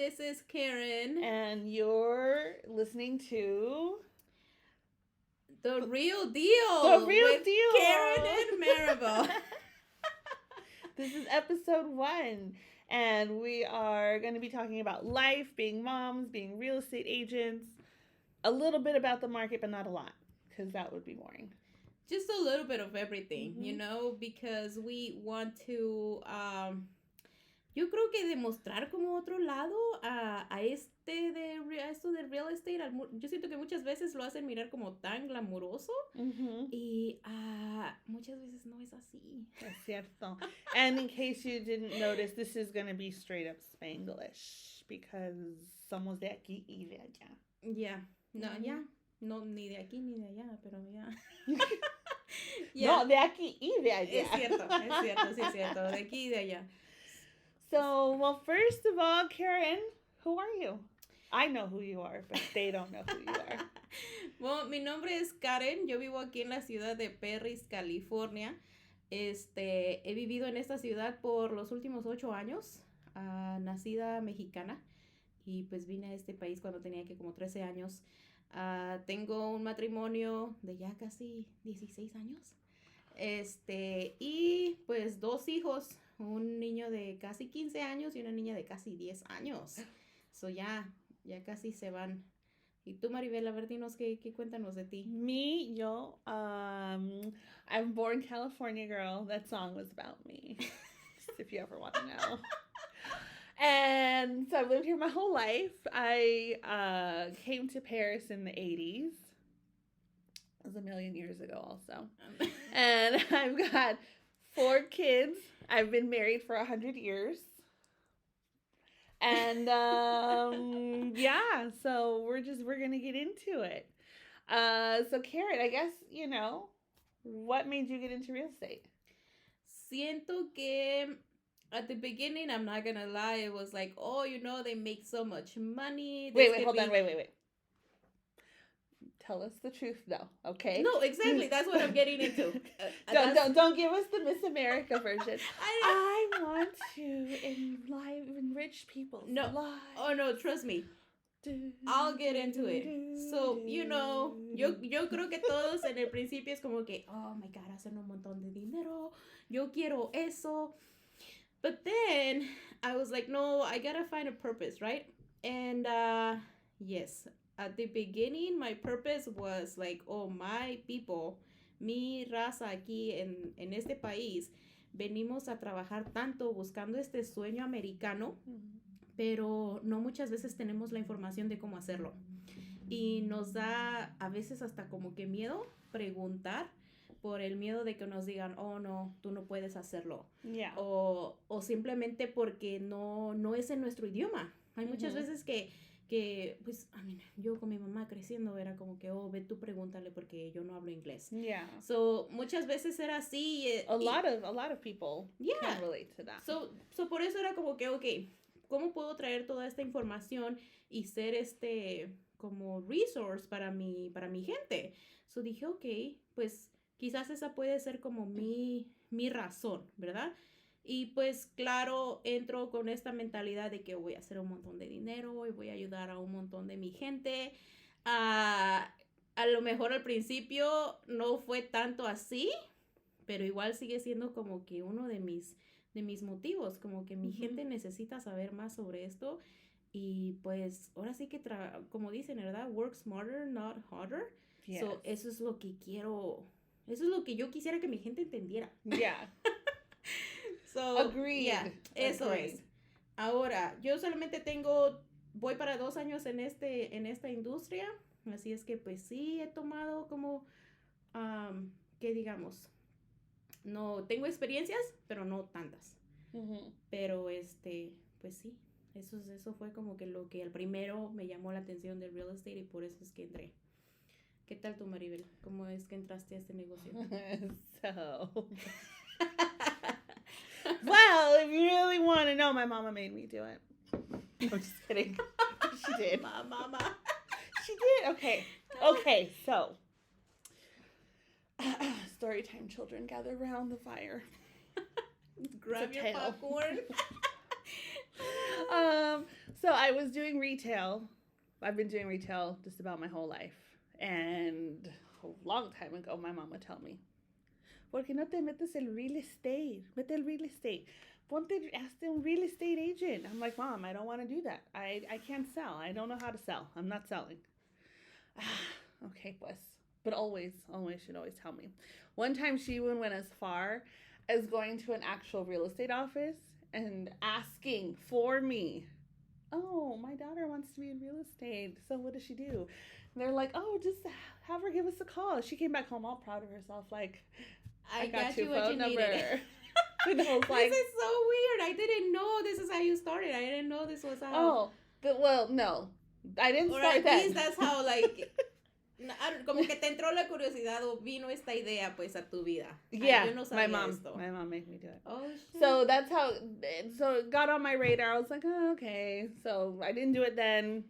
This is Karen. And you're listening to The Real Deal. The Real with Deal. Karen and Maribel. This is episode 1. And we are going to be talking about life, being moms, being real estate agents. A little bit about the market, but not a lot, because that would be boring. Just a little bit of everything, you know, because we want to, yo creo que demostrar como otro lado a esto de real estate. Yo siento que muchas veces lo hacen mirar como tan glamuroso y muchas veces no es así. Es cierto. And in case you didn't notice, this is going to be straight up Spanglish, because somos de aquí y de allá. Yeah. No, ya. No, ni de aquí ni de allá, pero ya. Yeah. No, de aquí y de allá. Es cierto, sí es cierto. De aquí y de allá. So, well, first of all, Karen, who are you? I know who you are, but they don't know who you are. Bueno, mi nombre es Karen. Yo vivo aquí en la ciudad de Perris, California. He vivido en esta ciudad por los últimos 8 años. Nacida mexicana. Y pues vine a este país cuando tenía que como 13 años. Tengo un matrimonio de ya casi 16 años. Y pues 2 hijos. Un niño de casi 15 años y una niña de casi 10 años. So ya casi se van. Y tú, Maribel, a ver, dinos qué cuéntanos de ti. Me, yo, I'm born California girl. That song was about me, if you ever want to know. And so I've lived here my whole life. I came to Paris in the 80s. It was a million years ago also. And I've got 4 kids. I've been married for 100 years. And yeah, so we're going to get into it. So Karen, I guess, what made you get into real estate? Siento que at the beginning, I'm not gonna lie, it was like, oh, they make so much money. Wait, hold on. Wait. Tell us the truth, though, okay? No, exactly. That's what I'm getting into. Don't give us the Miss America version. I want to enrich people's lives. Oh, no, trust me. I'll get into it. So, yo creo que todos en el principio es como que, oh my God, hacen un montón de dinero. Yo quiero eso. But then I was like, no, I gotta find a purpose, right? And yes, at the beginning, my purpose was like, oh, my people, mi raza aquí en este país, venimos a trabajar tanto buscando este sueño americano, pero no muchas veces tenemos la información de cómo hacerlo. Y nos da a veces hasta como que miedo preguntar, por el miedo de que nos digan, oh, no, tú no puedes hacerlo. Yeah. O simplemente porque no es en nuestro idioma. Hay muchas veces que pues, yo con mi mamá creciendo era como que, oh, ve tú pregúntale porque yo no hablo inglés. Yeah. So, muchas veces era así. A lot of people can relate to that. So por eso era como que, okay, ¿cómo puedo traer toda esta información y ser como resource para mi gente? So dije, okay, pues quizás esa puede ser como mi razón, ¿verdad? Y pues claro, entro con esta mentalidad de que voy a hacer un montón de dinero y voy a ayudar a un montón de mi gente. A lo mejor al principio no fue tanto así, pero igual sigue siendo como que uno de mis motivos, como que mi gente necesita saber más sobre esto. Y pues ahora sí que, como dicen, ¿verdad? Work smarter, not harder. Yes. So eso es lo que quiero. Eso es lo que yo quisiera que mi gente entendiera. Yeah. So, agreed. Yeah, eso es. Ahora, yo solamente voy para 2 años en esta industria. Así es que pues sí he tomado como, ¿qué digamos? No, tengo experiencias, pero no tantas. Pero pues sí, eso fue como que lo que al primero me llamó la atención del real estate y por eso es que entré. ¿Qué tal tú, Maribel? ¿Cómo es que entraste a este negocio? Well, if you really want to know, my mama made me do it. I'm just kidding. She did. My mama. She did? Okay, so. Story time, children. Gather around the fire. Grab your popcorn. So I was doing retail. I've been doing retail just about my whole life. And a long time ago, my mom would tell me, ¿por qué no te metes el real estate? Mete el real estate. Ponte, hazte un real estate agent. I'm like, Mom, I don't want to do that. I can't sell. I don't know how to sell. I'm not selling. Okay, pues. But always, she'd always tell me. One time she even went as far as going to an actual real estate office and asking for me. Oh, my daughter wants to be in real estate. So what does she do? And they're like, oh, just have her give us a call. She came back home all proud of herself, like, I got your phone number. And I was like, this is so weird. I didn't know this is how you started. I didn't know this was how. Oh, well, no. I didn't start that. At least that's how, like, como que te entró la curiosidad o vino esta idea, pues, a tu vida. Yeah, yo no sabía my mom made me do it. Oh, shit. So that's how, so it got on my radar. I was like, oh, okay. So I didn't do it then.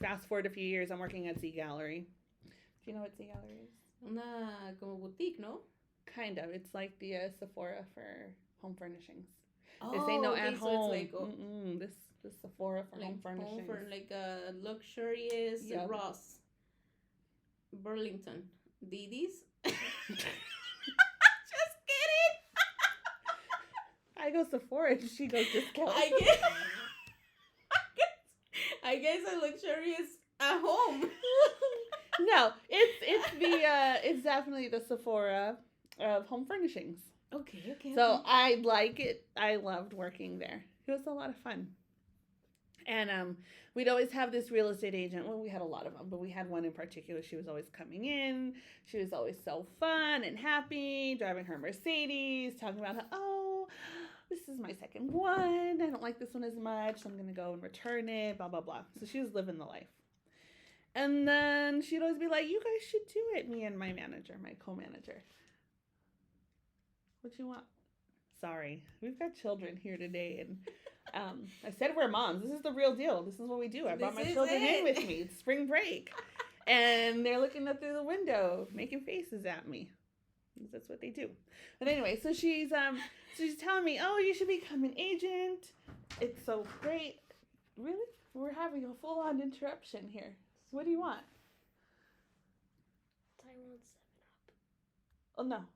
Fast forward a few years, I'm working at Z Gallery. Do you know what Z Gallery is? Una, como boutique, no? Kind of. It's like the Sephora for home furnishings. Oh, this ain't no okay, at so home. It's like, this Sephora for like home furnishings. For like a luxurious Ross. Burlington. Didi's? Just kidding. I go Sephora and she goes discount. I guess a luxurious at home. No, it's definitely the Sephora of home furnishings. Okay. So I like it. I loved working there. It was a lot of fun. And we'd always have this real estate agent. Well, we had a lot of them, but we had one in particular. She was always coming in. She was always so fun and happy, driving her Mercedes, talking about how, oh, this is my second one. I don't like this one as much, so I'm going to go and return it, blah, blah, blah. So she was living the life. And then she'd always be like, you guys should do it, me and my manager, my co-manager. What you want? Sorry, we've got children here today, and I said we're moms. This is the real deal. This is what we do. I brought my children in with me. It's spring break, and they're looking up through the window, making faces at me. That's what they do. But anyway, so she's telling me, oh, you should become an agent. It's so great. Really? We're having a full-on interruption here. So what do you want? I want 7-Up. Oh, no.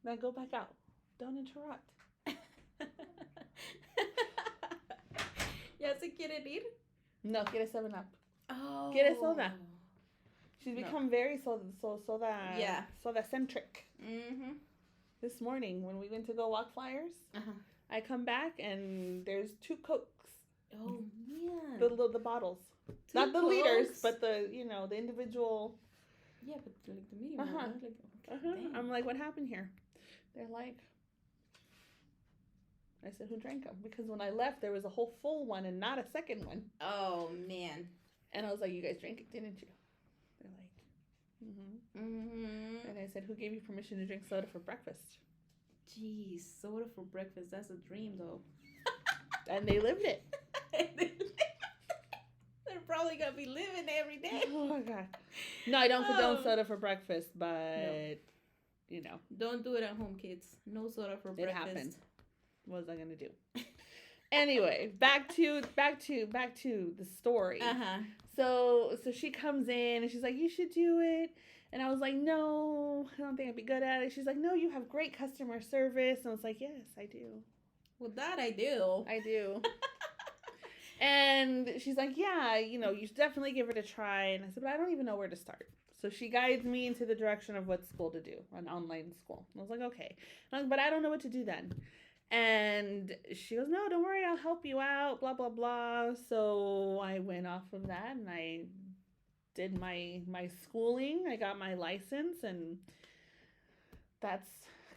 Now go back out. Don't interrupt. ¿Ya se quieren ir? No, quiere 7-Up. Oh. Quiere soda. She's become very soda-centric. Mm-hmm. This morning, when we went to go walk flyers, I come back and there's 2 Cokes. Oh, man. The bottles. Not the liters, but the individual. Yeah, but like the medium one. Like, I'm like, what happened here? They're like, I said, who drank them? Because when I left, there was a whole full one and not a second one. Oh, man. And I was like, you guys drank it, didn't you? They're like, And I said, who gave you permission to drink soda for breakfast? Jeez, soda for breakfast. That's a dream, though. And they lived it. They're probably going to be living every day. Oh, my God. No, I don't condone soda for breakfast, but, Don't do it at home, kids. No soda for breakfast. It happened. What was I going to do? Anyway, back to the story. So she comes in and she's like, you should do it. And I was like, no, I don't think I'd be good at it. She's like, no, you have great customer service. And I was like, yes, I do. Well, that I do. I do. And she's like, yeah, you should definitely give it a try. And I said, but I don't even know where to start. So she guides me into the direction of what school to do, an online school. I was like, okay. And I was like, but I don't know what to do then. And she goes, no, don't worry, I'll help you out, blah, blah, blah. So I went off of that and I did my schooling. I got my license, and that's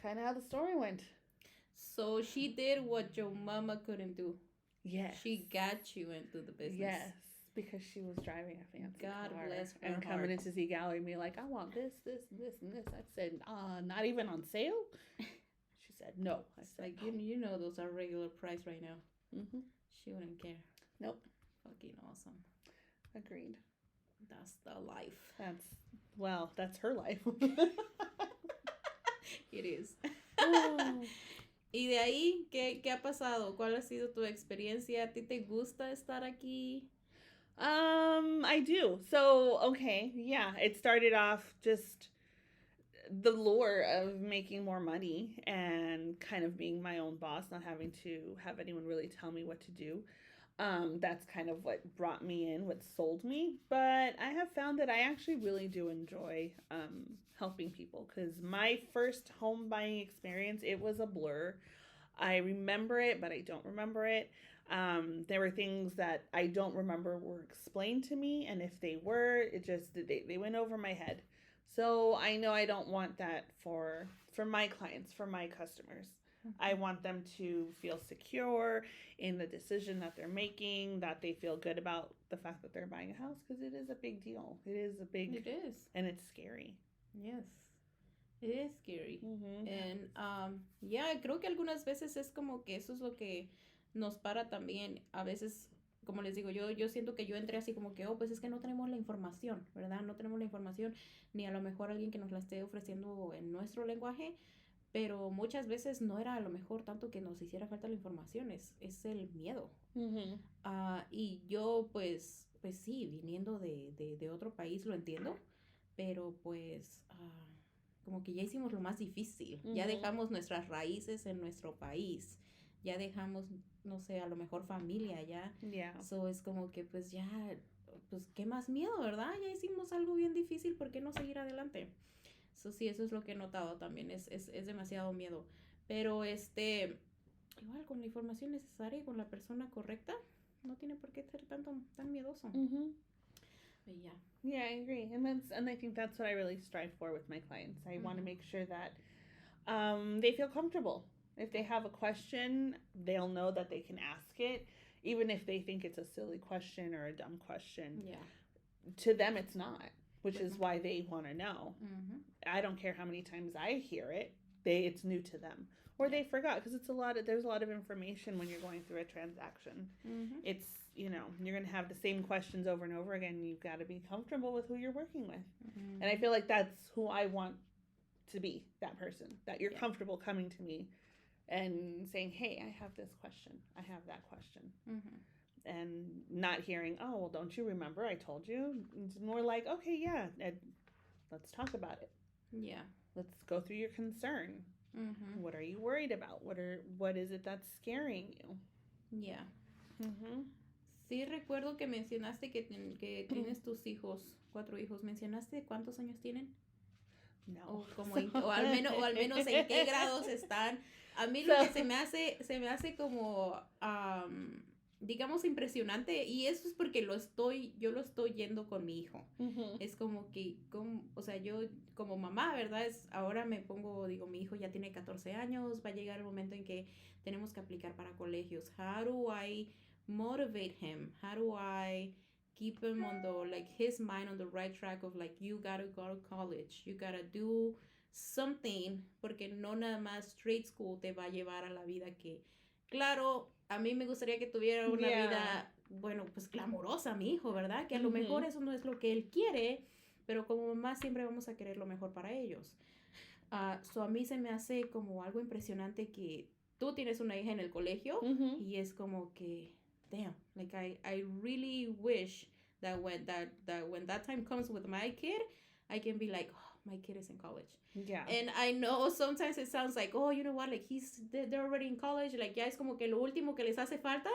kind of how the story went. So she did what your mama couldn't do. Yes. She got you into the business. Yes, because she was driving a fancy God car. bless her and coming into Z Gallery and being like, I want this, this, and this, and this. I said, not even on sale? She said, no. I said, like, you know those are regular price right now. Mm-hmm. She wouldn't care. Nope. Fucking awesome. Agreed. That's the life. That's her life. It is. Y de ahí, ¿qué ha pasado? ¿Cuál ha sido tu experiencia? ¿A ti te gusta estar aquí? I do. So, okay, yeah, it started off just the lure of making more money and kind of being my own boss, not having to have anyone really tell me what to do. That's kind of what brought me in, what sold me. But I have found that I actually really do enjoy helping people because my first home buying experience, it was a blur. I remember it, but I don't remember it. There were things that I don't remember were explained to me, and if they were, it just they went over my head. So I know I don't want that for my clients, for my customers. I want them to feel secure in the decision that they're making, that they feel good about the fact that they're buying a house because it is a big deal. It is a big, It is. and it's scary. Yes. It is scary. Mm-hmm. And yeah, creo que algunas veces es como que eso es lo que nos para también. A veces, como les digo, yo siento que yo entré así como que, oh, pues es que no tenemos la información, ¿verdad? No tenemos la información, ni a lo mejor alguien que nos la esté ofreciendo en nuestro lenguaje, pero muchas veces no era a lo mejor tanto que nos hiciera falta la información, es el miedo. Mm-hmm. Y yo pues sí, viniendo de otro país lo entiendo, pero pues como que ya hicimos lo más difícil, ya dejamos nuestras raíces en nuestro país, ya dejamos, no sé, a lo mejor familia ya, Yeah. so es como que pues ya, pues qué más miedo, ¿verdad? Ya hicimos algo bien difícil, ¿por qué no seguir adelante? So sí, eso es lo que he notado también, es demasiado miedo, pero igual con la información necesaria y con la persona correcta, no tiene por qué ser tan miedoso. Mm-hmm. But yeah. Yeah, I agree, and I think that's what I really strive for with my clients. I want to make sure that they feel comfortable. If they have a question, they'll know that they can ask it, even if they think it's a silly question or a dumb question. Yeah. To them, it's not, which is why they want to know. Mm-hmm. I don't care how many times I hear it; it's new to them, or they forgot because there's a lot of information when you're going through a transaction. Mm-hmm. It's you're going to have the same questions over and over again. You've got to be comfortable with who you're working with. Mm-hmm. And I feel like that's who I want to be, that person, that you're comfortable coming to me and saying, hey, I have this question, I have that question. Mm-hmm. And not hearing, oh, well, don't you remember I told you? It's more like, okay, yeah, let's talk about it. Yeah. Let's go through your concern. Mm-hmm. What are you worried about? What is it that's scaring you? Yeah. Mm-hmm. Sí, recuerdo que mencionaste que tienes tus hijos, 4 hijos. ¿Mencionaste cuántos años tienen? No. O al menos en qué grados están. A mí lo que se me hace como, digamos, impresionante, y eso es porque yo lo estoy yendo con mi hijo. Mm-hmm. Es como que, o sea, yo como mamá, ¿verdad? Ahora me pongo, digo, mi hijo ya tiene 14 años, va a llegar el momento en que tenemos que aplicar para colegios. How do I motivate him? How do I keep him on his mind on the right track of you gotta go to college, you gotta do something, porque no nada más straight school te va a llevar a la vida que, claro, a mí me gustaría que tuviera una vida, bueno, pues glamorosa mi hijo, ¿verdad? Que a lo mejor eso no es lo que él quiere, pero como mamá siempre vamos a querer lo mejor para ellos. So a mí se me hace como algo impresionante que tú tienes una hija en el colegio y es como que, damn, I really wish that when that time comes with my kid, I can be like, oh, my kid is in college. Yeah. And I know sometimes it sounds like, oh, you know what, they're already in college, ya es como que lo último que les hace falta,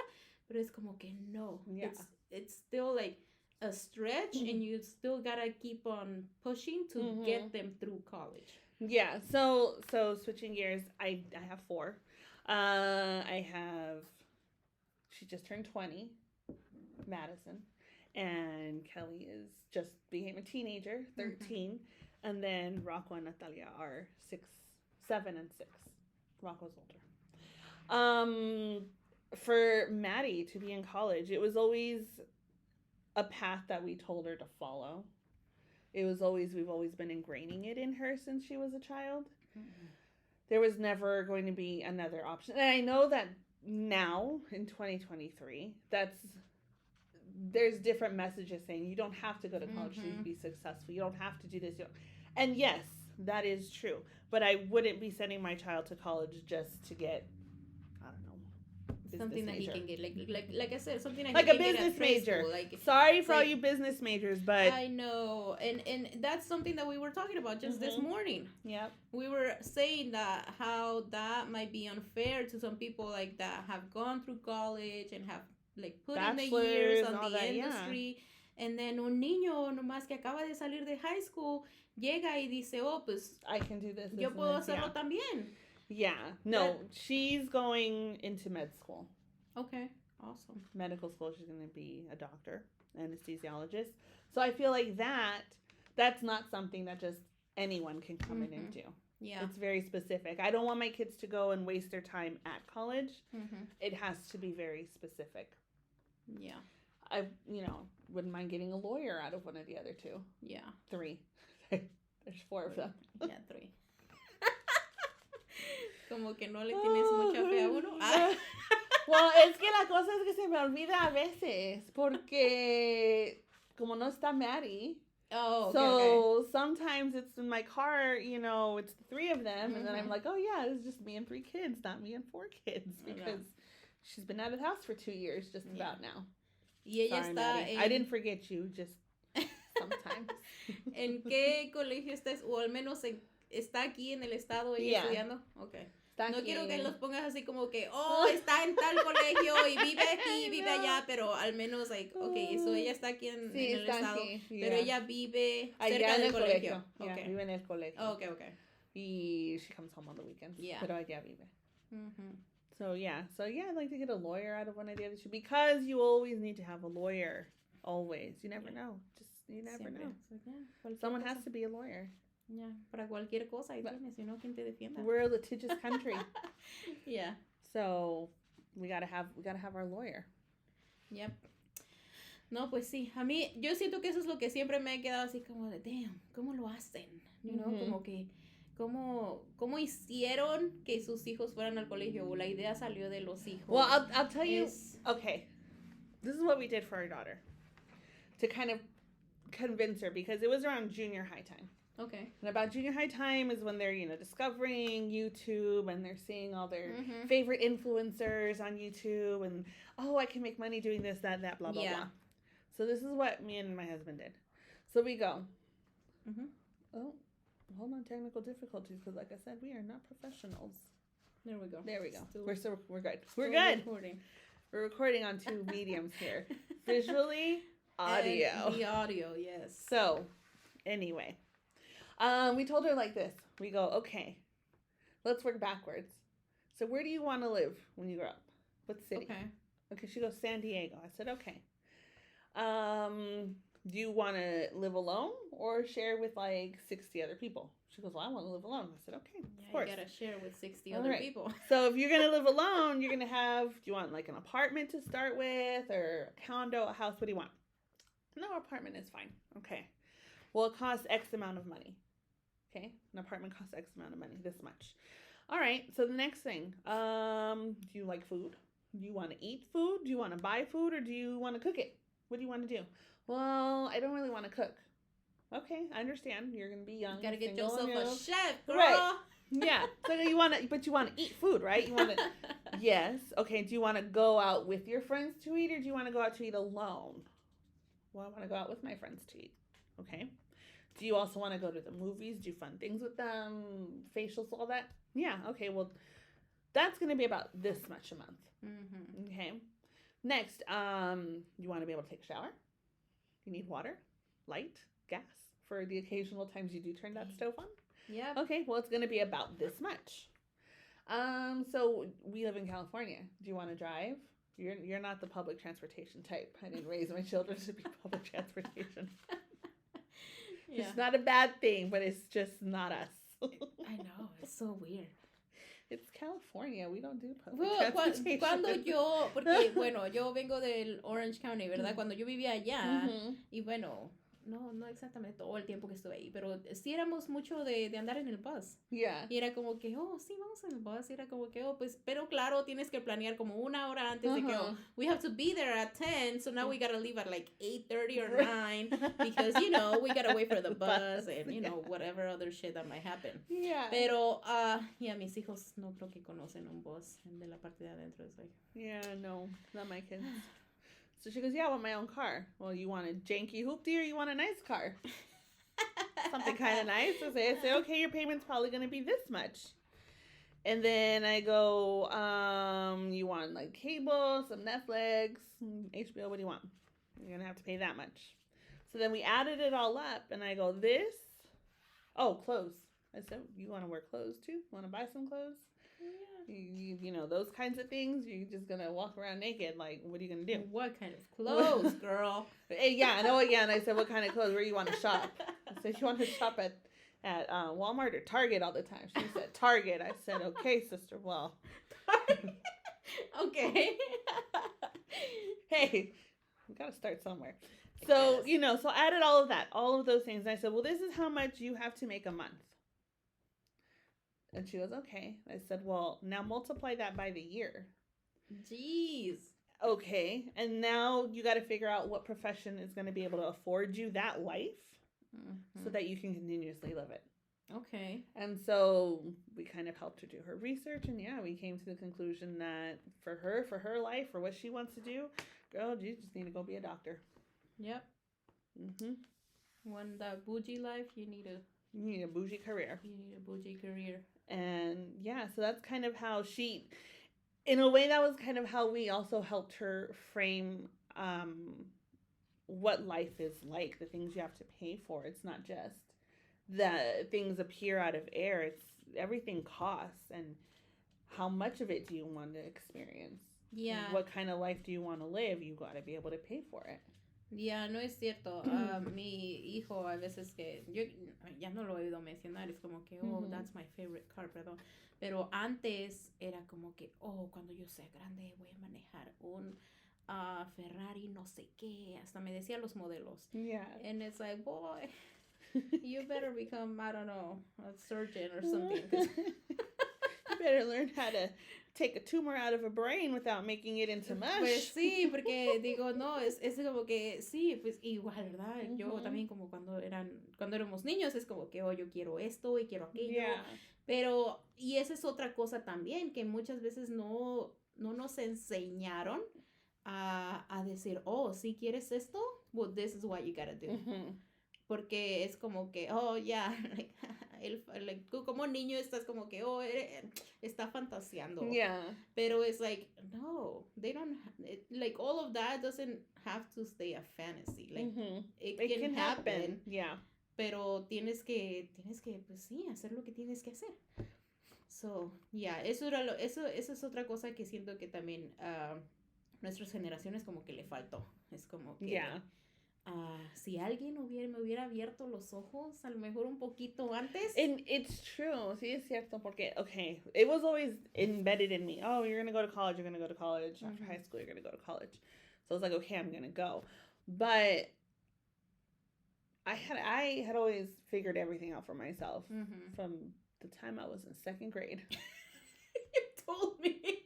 pero es como que no. Yeah. It's still a stretch, and you still gotta keep on pushing to get them through college. Yeah, so switching gears, I have 4. She just turned 20, Madison, and Kelly just became a teenager, 13, and then Rocco and Natalia are 7 and 6. Rocco's older. For Maddie to be in college, it was always a path that we told her to follow. We've always been ingraining it in her since she was a child. Mm-hmm. There was never going to be another option. And I know that now in 2023, there's different messages saying you don't have to go to college to be successful. You don't have to do this. And yes, that is true. But I wouldn't be sending my child to college just to get, I don't know, something that major. he can get, like I said, something that like he a can get at business trade major. school. Like, sorry for all like- you business majors, but I know, and that's something that we were talking about just this morning. yep. We were saying that how that might be unfair to some people like that have gone through college and have like put in the years Bachelors and on all the that, yeah. industry, and then un niño nomás que acaba de salir de high school llega y dice, oh, pues I can do this. yo and puedo this, hacerlo también. Yeah. No, she's going into med school. Okay, awesome. Medical school. She's going to be a doctor, anesthesiologist. So I feel like that's not something that just anyone can come in and do. Yeah. It's very specific. I don't want my kids to go and waste their time at college. It has to be very specific. Yeah. I, wouldn't mind getting a lawyer out of one of the other two. Yeah. 3. There's 4 of them. Yeah, 3. Como que no le tienes mucha fe a uno. Well, es que la cosa es que se me olvida a veces porque como no está Maddie. Oh, okay, so sometimes it's in my car, it's the 3 of them, and then I'm like, oh yeah, it's just me and 3 kids, not me and 4 kids, because she's been out of the house for 2 years just about now. Y ella Sorry, está Maddie. I didn't forget you, just sometimes. ¿En qué colegio estás? O al menos está aquí en el estado ella estudiando. Okay. No quiero que los pongas así como que, está en tal colegio y vive aquí, vive allá, pero al menos, okay, so ella está aquí en el estado, pero ella vive cerca del colegio. Okay. Vive en el colegio. Okay. Y she comes home on the weekends. Yeah. Pero allá vive. So I'd like to get a lawyer out of one of the other two, because you always need to have a lawyer. Always. You never know. You never know. So, Someone has to be a lawyer. Yeah, para cualquier cosa ahí tienes, quien te defienda. We're a litigious country. Yeah. So we gotta have our lawyer. Yep. No, pues sí. A mí, yo siento que eso es lo que siempre me he quedado así como de, damn, ¿cómo lo hacen? Como que, ¿cómo hicieron que sus hijos fueran al colegio? O la idea salió de los hijos. Well, I'll tell you. Okay, this is what we did for our daughter to kind of convince her, because it was around junior high time. Okay. And about junior high time is when they're, discovering YouTube, and they're seeing all their favorite influencers on YouTube, and, I can make money doing this, that, blah, blah, blah. So this is what me and my husband did. So we go. Oh, hold on, technical difficulties, because like I said, we are not professionals. There we go. We're good. We're good. Recording. We're recording on 2 mediums here. Visually, audio. And the audio, yes. So, anyway. We told her like this. We go, okay, let's work backwards. So where do you want to live when you grow up? What city? Okay, she goes, San Diego. I said, okay. Do you want to live alone or share with 60 other people? She goes, well, I want to live alone. I said, okay, of course. You got to share with 60 other people. So if you're going to live alone, you're going to have, do you want an apartment to start with, or a condo, a house? What do you want? No, apartment is fine. Okay. Well, it costs X amount of money. Okay, an apartment costs X amount of money, this much. All right, so the next thing, do you like food? Do you want to eat food? Do you want to buy food, or do you want to cook it? What do you want to do? Well, I don't really want to cook. Okay, I understand. You're going to be young. You got to get yourself a chef, girl. Right. Yeah, so you want to eat food, right? You want to, yes. Okay, do you want to go out with your friends to eat, or do you want to go out to eat alone? Well, I want to go out with my friends to eat. Okay. Do you also want to go to the movies, do fun things with them, facials, all that? Yeah, okay, well, that's going to be about this much a month. Okay. Next, you want to be able to take a shower? You need water, light, gas for the occasional times you do turn that stove on? Yeah. Okay, well, it's going to be about this much. So we live in California. Do you want to drive? You're not the public transportation type. I didn't raise my children to be public transportation. Yeah. It's not a bad thing, but it's just not us. I know, it's so weird. It's California, we don't do public transportation. Cuando yo, porque bueno, yo vengo del Orange County, ¿verdad? Cuando yo vivía allá, y bueno, no exactamente todo el tiempo que estuve ahí, pero sí éramos mucho de andar en el bus. Yeah. Y era como que, oh, sí, vamos en el bus. Y era como que, oh, pues, pero claro, tienes que planear como una hora antes de que, oh, we have to be there at 10, so now we gotta leave at like 8:30 or 9 because, you know, we gotta wait for the bus and, you know, whatever other shit that might happen. Yeah. Pero, mis hijos no creo que conocen un bus de la parte de adentro. It's like, yeah, no, not my kids. So she goes, yeah, I want my own car. Well, you want a janky hoopty or you want a nice car? Something kind of nice. I say, okay, your payment's probably going to be this much. And then I go, you want like cable, some Netflix, HBO, what do you want? You're going to have to pay that much. So then we added it all up and I go, clothes. I said, you want to wear clothes too? Want to buy some clothes? yeah. You know, those kinds of things. You're just going to walk around naked. Like, what are you going to do? What kind of clothes, girl? Yeah, I know. Yeah, and I said, what kind of clothes? Where you want to shop? I said, you want to shop at Walmart or Target all the time? She said, Target. I said, okay, sister. Well. Okay. Hey, we got to start somewhere. So, you know, so I added all of those things. And I said, well, this is how much you have to make a month. And she goes, okay. I said, well, now multiply that by the year. Jeez. Okay. And now you got to figure out what profession is going to be able to afford you that life so that you can continuously live it. Okay. And so we kind of helped her do her research. And yeah, we came to the conclusion that for her life, for what she wants to do, girl, you just need to go be a doctor. Yep. Mm-hmm. When that bougie life, you need a bougie career. You need a bougie career. And yeah, so that's kind of how she, in a way, that was kind of how we also helped her frame what life is like, the things you have to pay for. It's not just the things appear out of air. It's everything costs, and how much of it do you want to experience? Yeah. And what kind of life do you want to live? You got to be able to pay for it. Yeah, no es cierto. Mi hijo a veces que yo ya no lo he oído mencionar, es como que, oh, that's my favorite car, perdón. Pero antes era como que, oh, cuando yo sea grande voy a manejar un Ferrari no sé qué. Hasta me decía los modelos. Yeah. And it's like, boy, you better become, I don't know, a surgeon or something. You better learn how to take a tumor out of a brain without making it into mush. Pues sí, porque digo, no, es como que sí, pues igual, ¿verdad? Yo también como cuando éramos niños es como que, oh, yo quiero esto y quiero aquello. Yeah. Pero, y esa es otra cosa también, que muchas veces no nos enseñaron a decir, oh, si quieres esto, well, this is what you gotta do. Porque es como que, oh, yeah, tú como niño estás como que, oh, está fantaseando. Yeah. Pero it's like, no, they don't, like, all of that doesn't have to stay a fantasy. Like, it can happen. Yeah. Pero tienes que, pues sí, hacer lo que tienes que hacer. So, yeah, eso es otra cosa que siento que también nuestras generaciones como que le faltó. Es como que... Yeah. Si alguien me hubiera abierto los ojos, a lo mejor un poquito antes. And it's true. Sí, es cierto. Porque, okay, it was always embedded in me. Oh, you're going to go to college. You're going to go to college. After high school, you're going to go to college. So I was like, okay, I'm going to go. But I had always figured everything out for myself from the time I was in second grade. You told me.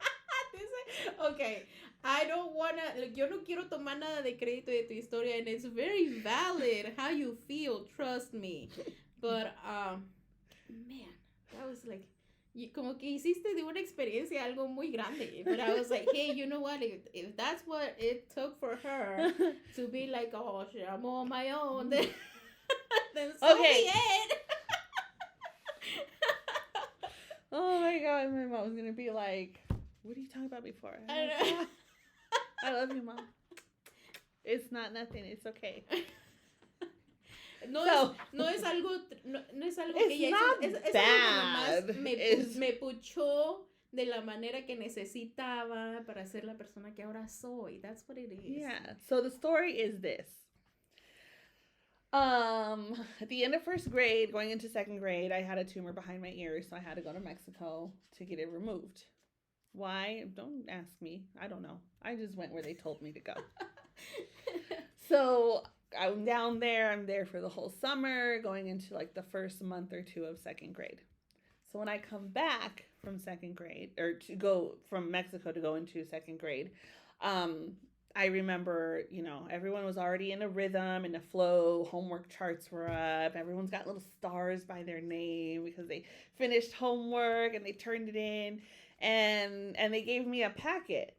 Okay, I don't wanna, yo no quiero tomar nada de crédito de tu historia, and it's very valid how you feel, trust me. But, man, that was like, como que hiciste de una experiencia algo muy grande. But I was like, hey, you know what, if that's what it took for her to be like, oh, shit, I'm on my own, then so be it. Oh my God, my mom was gonna be like, what are you talking about before? I love you, Mom. It's not nothing. It's okay. No es algo que ella hizo. Es bad. algo que nomás me puchó de la manera que necesitaba para ser la persona que ahora soy. That's what it is. Yeah. So the story is this. At the end of first grade, going into second grade, I had a tumor behind my ear, so I had to go to Mexico to get it removed. Why? Don't ask me. I don't know. I just went where they told me to go. So I'm down there. I'm there for the whole summer, going into like the first month or two of second grade. So when I come back from second grade, or to go from Mexico to go into second grade, I remember, everyone was already in a rhythm, in a flow. Homework charts were up. Everyone's got little stars by their name because they finished homework and they turned it in. And they gave me a packet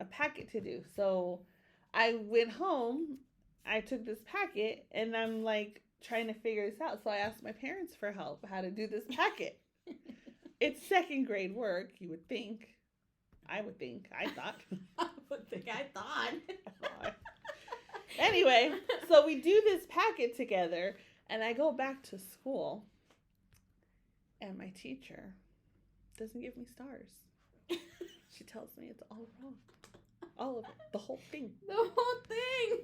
to do. So I went home, I took this packet, and I'm like trying to figure this out. So I asked my parents for help how to do this packet. It's second grade work, you would think. I thought. I thought. Anyway, so we do this packet together, and I go back to school, and my teacher doesn't give me stars. She tells me it's all wrong. All of it. The whole thing. The whole thing.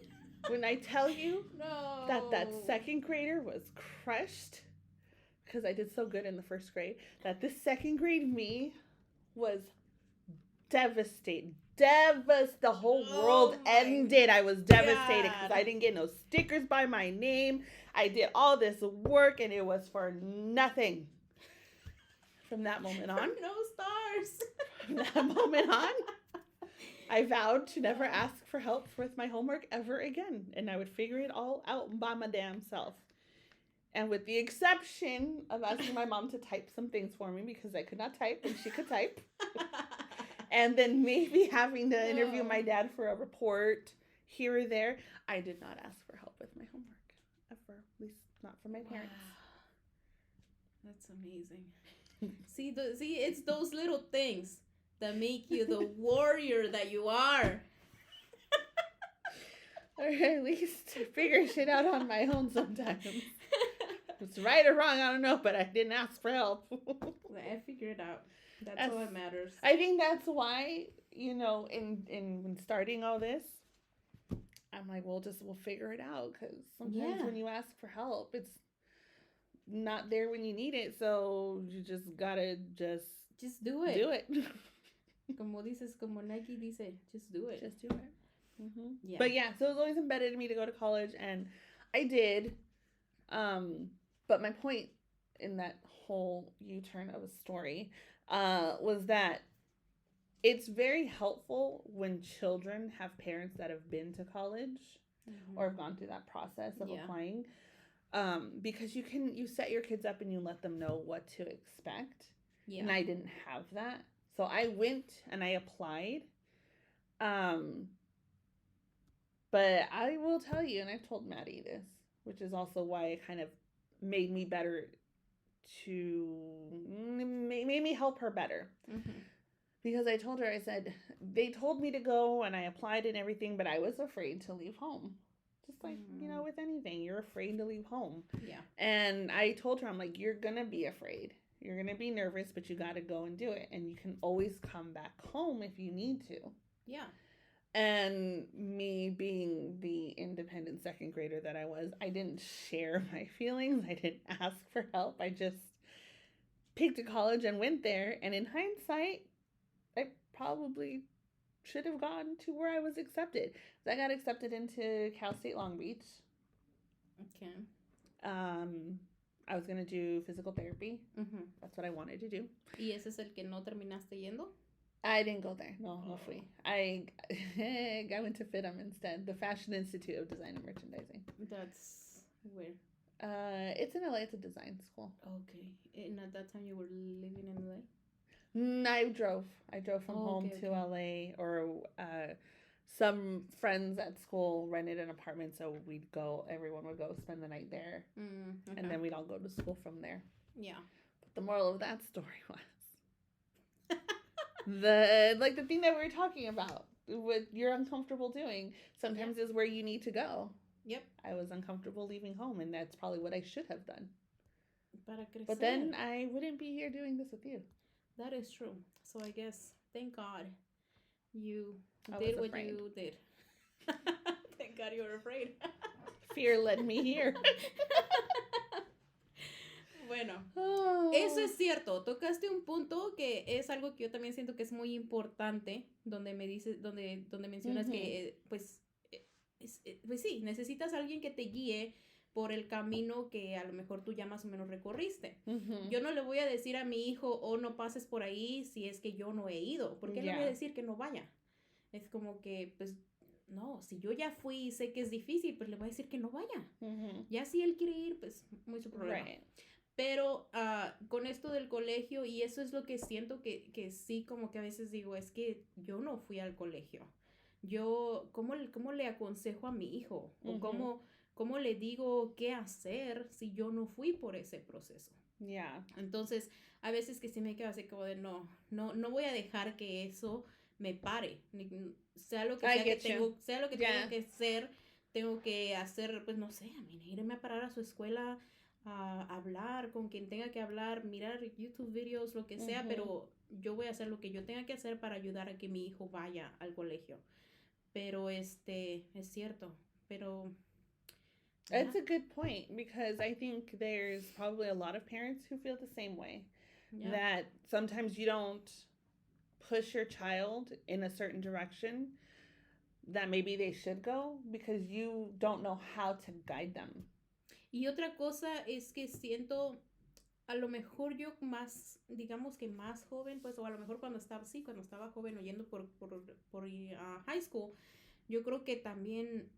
When I tell you No. that second grader was crushed because I did so good in the first grade, that this second grade me was devastated. The whole world ended. I was devastated because I didn't get no stickers by my name. I did all this work and it was for nothing. From that moment on. No stars. From that moment on, I vowed to never ask for help with my homework ever again. And I would figure it all out by my damn self. And with the exception of asking my mom to type some things for me because I could not type and she could type. And then maybe having to interview my dad for a report here or there, I did not ask for help with my homework ever. At least not from my parents. Wow. That's amazing. See, it's those little things that make you the warrior that you are. Or at least figure shit out on my own sometimes. It's right or wrong, I don't know, but I didn't ask for help. I figured it out. That's all that matters. I think that's why, in when starting all this, I'm like, we'll figure it out. Because sometimes when you ask for help, it's not there when you need it. So you just gotta just do it. Do it. Como Nike dice, just do it. Just do it. Mm-hmm. Yeah. But yeah, so it was always embedded in me to go to college, and I did. But my point in that whole U-turn of a story was that it's very helpful when children have parents that have been to college or have gone through that process of applying, because you set your kids up and you let them know what to expect. Yeah. And I didn't have that. So I went and I applied. But I will tell you, and I've told Maddie this, which is also why it kind of made me better made me help her better. Mm-hmm. Because I told her, I said, they told me to go and I applied and everything, but I was afraid to leave home. Just like, with anything, you're afraid to leave home. Yeah. And I told her, I'm like, you're going to be afraid. You're going to be nervous, but you got to go and do it. And you can always come back home if you need to. Yeah. And me being the independent second grader that I was, I didn't share my feelings. I didn't ask for help. I just picked a college and went there. And in hindsight, I probably should have gone to where I was accepted. So I got accepted into Cal State Long Beach. Okay. I was going to do physical therapy. Mm-hmm. That's what I wanted to do. ¿Y ese es el que no terminaste yendo? I didn't go there. No fui. I went to FITM instead, the Fashion Institute of Design and Merchandising. That's where? It's in LA. It's a design school. Okay. And at that time you were living in LA? I drove from home to LA, or some friends at school rented an apartment, so everyone would go spend the night there. Okay. And then we'd all go to school from there. Yeah. But the moral of that story was the thing that we were talking about, what you're uncomfortable doing sometimes is where you need to go. Yep. I was uncomfortable leaving home, and that's probably what I should have done. But then I wouldn't be here doing this with you. That is true. So I guess, thank God, you did what you did. Thank God you were afraid. Fear led me here. Bueno, eso es cierto. Tocaste un punto que es algo que yo también siento que es muy importante, donde mencionas que, pues, pues sí, necesitas a alguien que te guíe por el camino que a lo mejor tú ya más o menos recorriste. Yo no le voy a decir a mi hijo, oh, no pases por ahí si es que yo no he ido. ¿Por qué le voy a decir que no vaya? Es como que, pues, no, si yo ya fui y sé que es difícil, pues le voy a decir que no vaya. Ya si él quiere ir, pues, muy su problema. Right. Pero con esto del colegio, y eso es lo que siento que sí, como que a veces digo, es que yo no fui al colegio. Yo, ¿cómo le aconsejo a mi hijo? O cómo le digo qué hacer si yo no fui por ese proceso. Yeah. Entonces, a veces que sí me quedo así como de no voy a dejar que eso me pare. Sea lo que sea que tengo, sea lo que tengo que ser, tengo que hacer, pues no sé, irme a parar a su escuela, a hablar con quien tenga que hablar, mirar YouTube videos, lo que sea, pero yo voy a hacer lo que yo tenga que hacer para ayudar a que mi hijo vaya al colegio. Pero es cierto, pero It's a good point because I think there's probably a lot of parents who feel the same way. Yeah. That sometimes you don't push your child in a certain direction that maybe they should go because you don't know how to guide them. Y otra cosa es que siento, a lo mejor yo más, digamos que más joven, pues, o a lo mejor cuando estaba joven o yendo por high school, yo creo que también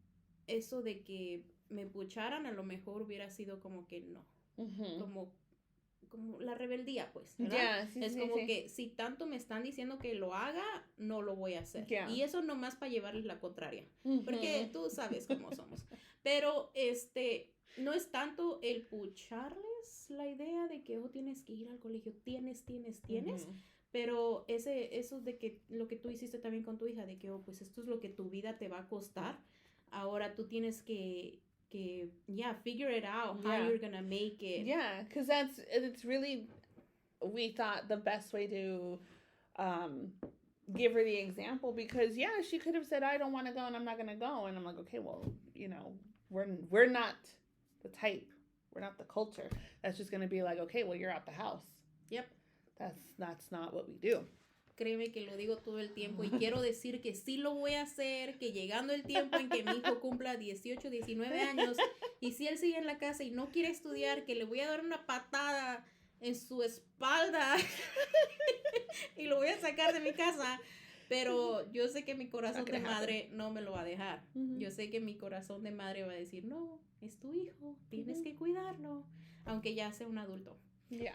eso de que me pucharan a lo mejor hubiera sido como que no, como la rebeldía, pues, ¿verdad? Es como que si tanto me están diciendo que lo haga, no lo voy a hacer. Y eso nomás para llevarles la contraria, porque tú sabes cómo somos. Pero no es tanto el pucharles la idea de que tienes que ir al colegio, tienes, pero eso de que lo que tú hiciste también con tu hija, de que pues esto es lo que tu vida te va a costar, ahora tú tienes que figure it out, how you're gonna make it. Yeah, because it's really, we thought the best way to give her the example because she could have said I don't want to go and I'm not gonna go, and I'm like, okay, well, we're not the type, we're not the culture that's just gonna be like, okay, well, you're out the house. Yep. That's not what we do. Créeme que lo digo todo el tiempo y quiero decir que sí lo voy a hacer, que llegando el tiempo en que mi hijo cumpla 18, 19 años y si él sigue en la casa y no quiere estudiar, que le voy a dar una patada en su espalda y lo voy a sacar de mi casa, pero yo sé que mi corazón de madre no me lo va a dejar. Yo sé que mi corazón de madre va a decir, no, es tu hijo, tienes que cuidarlo, aunque ya sea un adulto.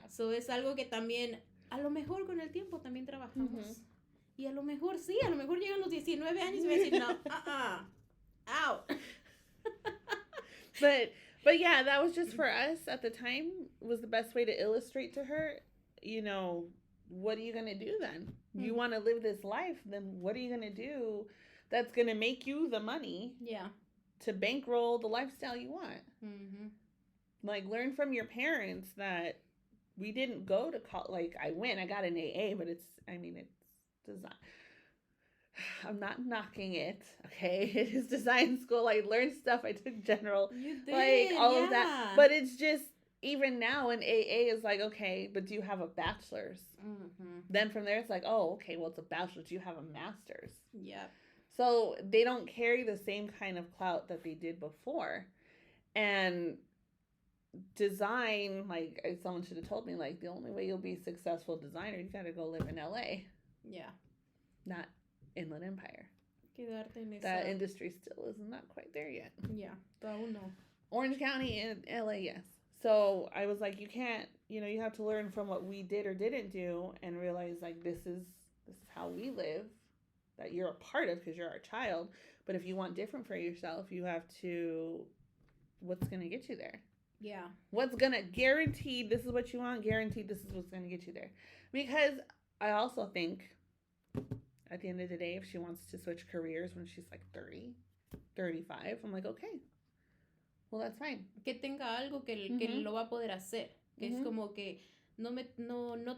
So es algo que también a lo mejor con el tiempo también trabajamos. Y a lo mejor llegan los 19 años y voy a decir, no, out. But yeah, that was just for us at the time, was the best way to illustrate to her, what are you going to do then? You want to live this life, then what are you going to do that's going to make you the money to bankroll the lifestyle you want? Like, learn from your parents that we didn't go to college. Like, I got an AA, but it's design. I'm not knocking it, okay? It is design school. I learned stuff. I took general. You did, like, all of that. But it's just, even now in AA is like, okay, but do you have a bachelor's? Then from there, it's like, oh, okay, well, it's a bachelor's. Do you have a master's? Yep. So they don't carry the same kind of clout that they did before. And design, like, someone should have told me, like, the only way you'll be a successful designer, you gotta go live in LA. Yeah. Not Inland Empire. Quedarte en esa... That industry still is not quite there yet. Yeah, aún no. Orange County and LA, yes. So I was like, you can't, you have to learn from what we did or didn't do and realize, like, this is how we live, that you're a part of because you're our child. But if you want different for yourself, you have to, what's going to get you there? Yeah. What's going to guaranteed, this is what you want, guaranteed this is what's going to get you there. Because I also think at the end of the day, if she wants to switch careers when she's like 30, 35, I'm like, okay, well, that's fine. Que tenga algo que lo va a poder hacer. Que es como que no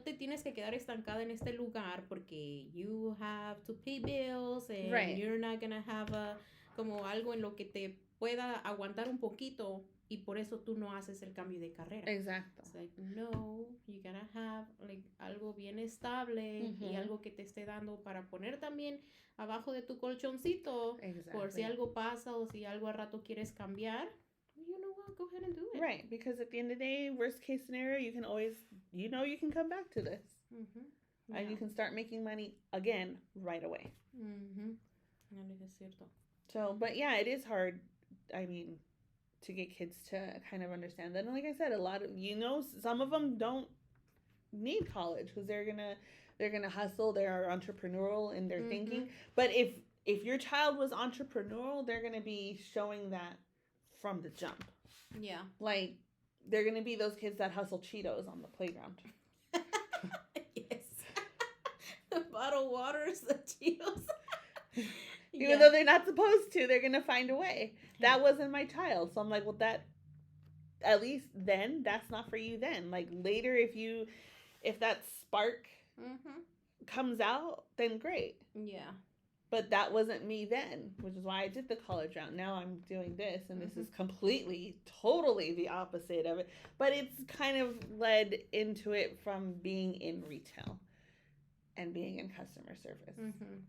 te tienes que quedar estancada en este lugar porque you have to pay bills and you're not gonna have como algo en lo que te pueda aguantar un poquito y por eso tú no haces el cambio de carrera. Exacto. It's like, no, you gotta have like algo bien estable y algo que te esté dando para poner también abajo de tu colchoncito por si algo pasa o si algo a rato quieres cambiar. You know what? Go ahead and do it. Right, because at the end of the day, worst case scenario, you can always, you know, you can come back to this. Yeah. And you can start making money again right away. Es cierto. So, but yeah, it is hard. I mean, to get kids to kind of understand that. And like I said, a lot of, you know, some of them don't need college because they're gonna hustle. They're entrepreneurial in their thinking. But if your child was entrepreneurial, they're gonna be showing that from the jump. Yeah. Like they're gonna be those kids that hustle Cheetos on the playground. Yes. The bottled waters, the Cheetos. Even though they're not supposed to, they're gonna find a way. That wasn't my child, so I'm like, well, that at least then that's not for you. Then, like later, if that spark comes out, then great. Yeah. But that wasn't me then, which is why I did the college route. Now I'm doing this, and this is completely, totally the opposite of it. But it's kind of led into it from being in retail and being in customer service.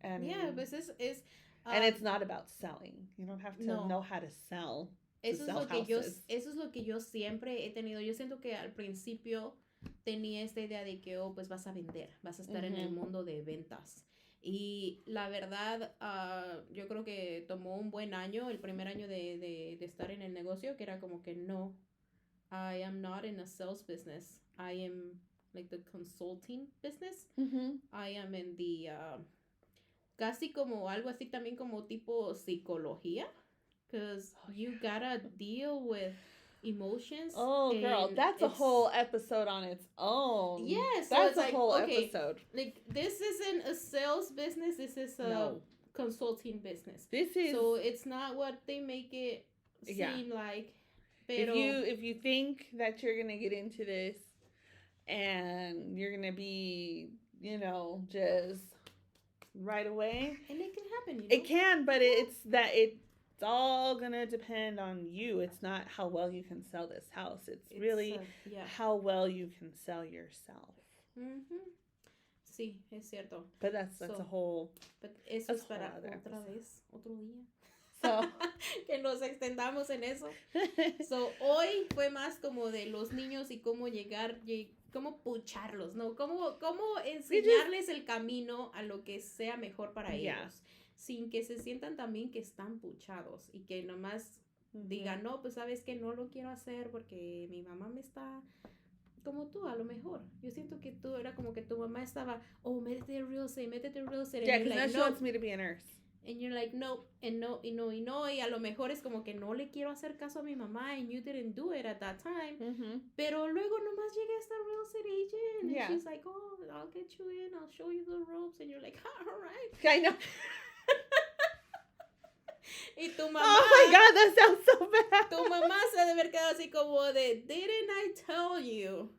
And yeah, but it's and it's not about selling. You don't have to know how to sell. Eso es lo que yo siempre he tenido. Yo siento que al principio tenía esta idea de que, oh, pues vas a vender, vas a estar en el mundo de ventas. Y la verdad, yo creo que tomó un buen año, el primer año de estar en el negocio, que era como que no, I am not in a sales business. I am like the consulting business. I am in the, casi como algo así también como tipo psicología. Because you gotta deal with emotions. Oh, girl, that's a whole episode on its own. Yes, so that's it's a whole episode. Like, this isn't a sales business. This is a consulting business. This is so it's not what they make it seem like. Pero, if you think that you're gonna get into this and you're gonna be, you know, just right away, and it can happen. You know? It can, but it's all gonna depend on you. It's not how well you can sell this house. It's really how well you can sell yourself. Sí, es cierto. But that's a whole. But eso es para otra vez, otro día. So que nos extendamos en eso. So hoy fue más como de los niños y cómo llegar, cómo pucharlos, ¿no? Cómo enseñarles el camino a lo que sea mejor para ellos. Sin que se sientan también que están puchados y que nomás digan, no, pues sabes que no lo quiero hacer porque mi mamá me está, como tú a lo mejor. Yo siento que tú era como que tu mamá estaba, oh, métete en real estate. Yeah, because like, she wants me to be a nurse. And you're like, no, and no, y no, y no, y a lo mejor es como que no le quiero hacer caso a mi mamá and you didn't do it at that time. Pero luego nomás llegué a esta real estate agent and she's like, oh, I'll get you in, I'll show you the ropes, and you're like, all right. I know. Y tu mamá, oh my God, that sounds so bad. Tu mamá se debe haber quedado así como de, didn't I tell you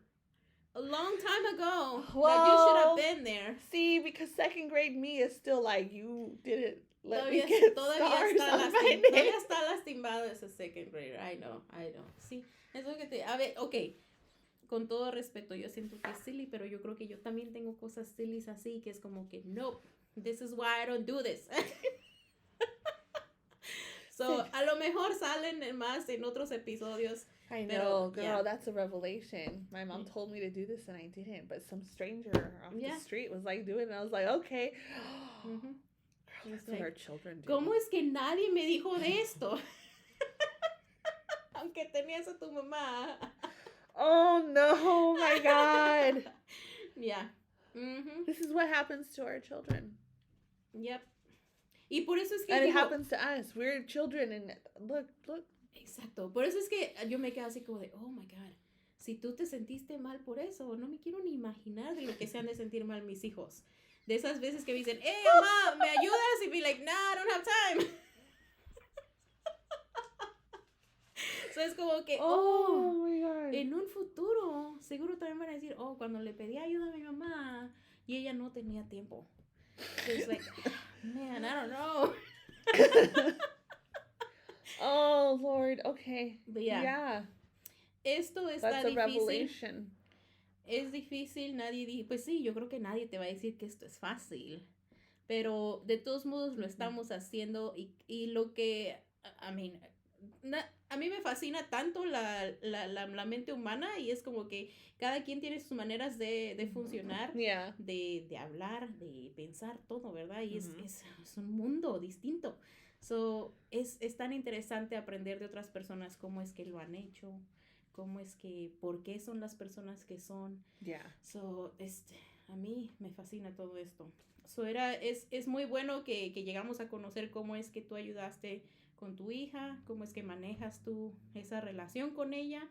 a long time ago that you should have been there? See, because second grade me is still like, you didn't let todavía, me get todavía stars está on my name. Todavía está lastimado ese second grader. I know. Sí, es lo que te... A ver, ok. Con todo respeto, yo siento que es silly, pero yo creo que yo también tengo cosas silly así, que es como que, nope, this is why I don't do this. So, a lo mejor salen más en otros episodios. I know, girl, that's a revelation. My mom told me to do this and I didn't, but some stranger off the street was like doing it, and I was like, okay. Girl, that's what our children do. ¿Cómo es que nadie me dijo de esto? Aunque tenías a tu mamá. Oh, no, my God. Yeah. This is what happens to our children. Yep. Y por eso es que and it happens to us. We're children and look. Exacto. Por eso es que yo me quedo así como de, oh my God, si tú te sentiste mal por eso, no me quiero ni imaginar de lo que se han de sentir mal mis hijos. De esas veces que me dicen, hey, mamá, ¿me ayudas? Y be like, nah, I don't have time. So es como que, oh my God. En un futuro, seguro también van a decir, oh, cuando le pedí ayuda a mi mamá y ella no tenía tiempo. So it's like, man, I don't know. Oh, Lord. Okay. But yeah. Yeah. Esto está That's a difícil. revelation. Es difícil, pues sí, yo creo que nadie te va a decir que esto es fácil, pero de todos modos lo estamos haciendo y lo que, a mí me fascina tanto la mente humana y es como que cada quien tiene sus maneras de funcionar, Yeah. de hablar, de pensar, todo, ¿verdad? Y es un mundo distinto. So, es tan interesante aprender de otras personas cómo es que lo han hecho, cómo es que, por qué son las personas que son. Yeah. So, a mí me fascina todo esto. So, es muy bueno que llegamos a conocer cómo es que tú ayudaste con tu hija, cómo es que manejas tú esa relación con ella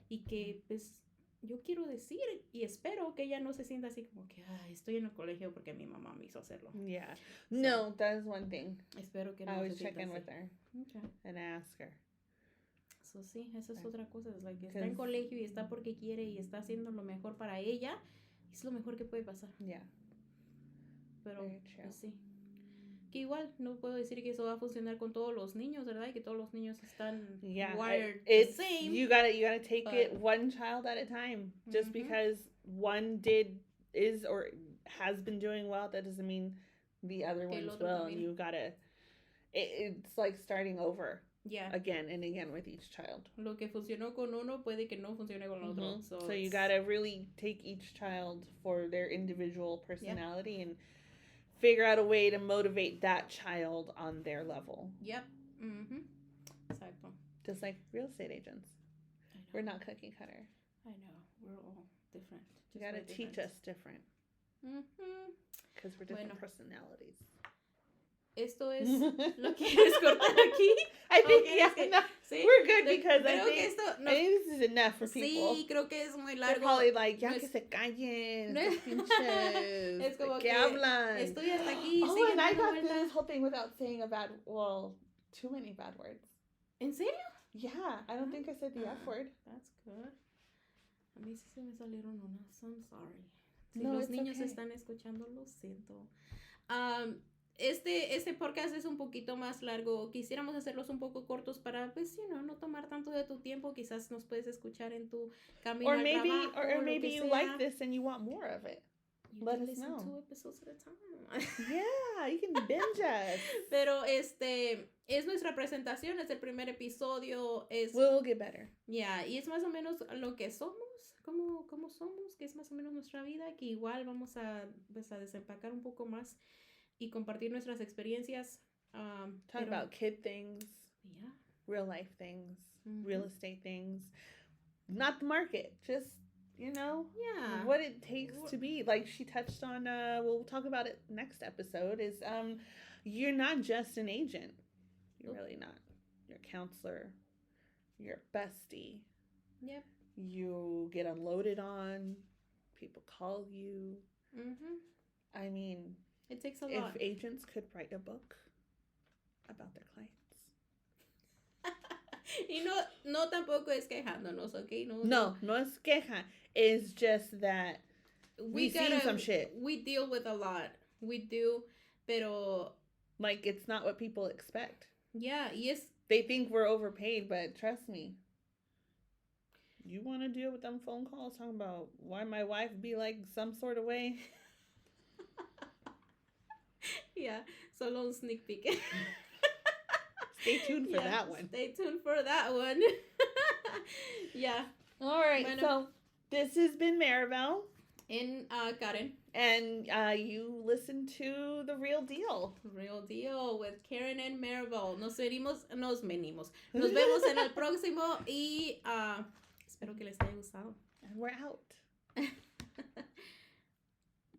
y que, pues, yo quiero decir y espero que ella no se sienta así como que, estoy en el colegio porque mi mamá me hizo hacerlo. Yeah. No, that is one thing. Espero que no I se always sienta check in así. with her Okay. and ask her. So, sí, esa es otra cosa. Es like, está en colegio y está porque quiere y está haciendo lo mejor para ella. Es lo mejor que puede pasar. Yeah. Pero, Very true. pues sí. Que igual, no puedo decir que eso va a funcionar con todos los niños, ¿verdad? Y que todos los niños están wired the same. You gotta take it one child at a time. Just because one is or has been doing well, that doesn't mean the other ones will. And you gotta, it's like starting over. Yeah. Again and again with each child. Lo que funcionó con uno puede que no funcione con otro. So you gotta really take each child for their individual personality and figure out a way to motivate that child on their level. Yep. Exacto. Just like real estate agents. We're not cookie cutter. I know. We're all different. You gotta teach us different. Because we're different personalities. Esto es lo que quieres cortar aquí. I think ¿sí? We're good because I think esto I think this is enough for people. Sí, creo que es muy They're largo. probably like, ya que se callen, pinches, es como que hablan. Estoy hasta aquí. Oh, and I got through this whole thing without saying too many bad words. ¿En serio? Yeah, I don't think I said the F word. That's good. A mí sí se me salieron unas. I'm sorry. Si No, los niños okay. están escuchando, lo siento. Este podcast es un poquito más largo. Quisiéramos hacerlos un poco cortos para, pues, no tomar tanto de tu tiempo. Quizás nos puedes escuchar en tu camino al trabajo. Or maybe you like this and you want more of it. Let us listen know. 2 episodes at a time. Yeah, you can binge us. Pero es nuestra presentación, es el primer episodio. We'll get better. Yeah, y es más o menos lo que somos, cómo somos, que es más o menos nuestra vida, que igual vamos a desempacar un poco más y compartir nuestras experiencias. Talk about kid things, yeah, real life things, real estate things, not the market, just, yeah, what it takes to be, like she touched on, we'll talk about it next episode, is you're not just an agent. You're really not. You're a counselor. You're a bestie. Yep. You get unloaded on. People call you. I mean, it takes a lot. If agents could write a book about their clients. Y no tampoco es quejándonos, ¿ok? No es queja. It's just that we've seen some shit. We deal with a lot. We do, pero... Like, it's not what people expect. Yeah, yes. They think we're overpaid, but trust me. You want to deal with them phone calls talking about why my wife be like some sort of way? Yeah, solo un sneak peek. Stay tuned for that one. Stay tuned for that one. Yeah. All right, so this has been Maribel. And Karen. And you listen to The Real Deal. Real Deal with Karen and Maribel. Nos vemos en el próximo y espero que les haya gustado. And we're out.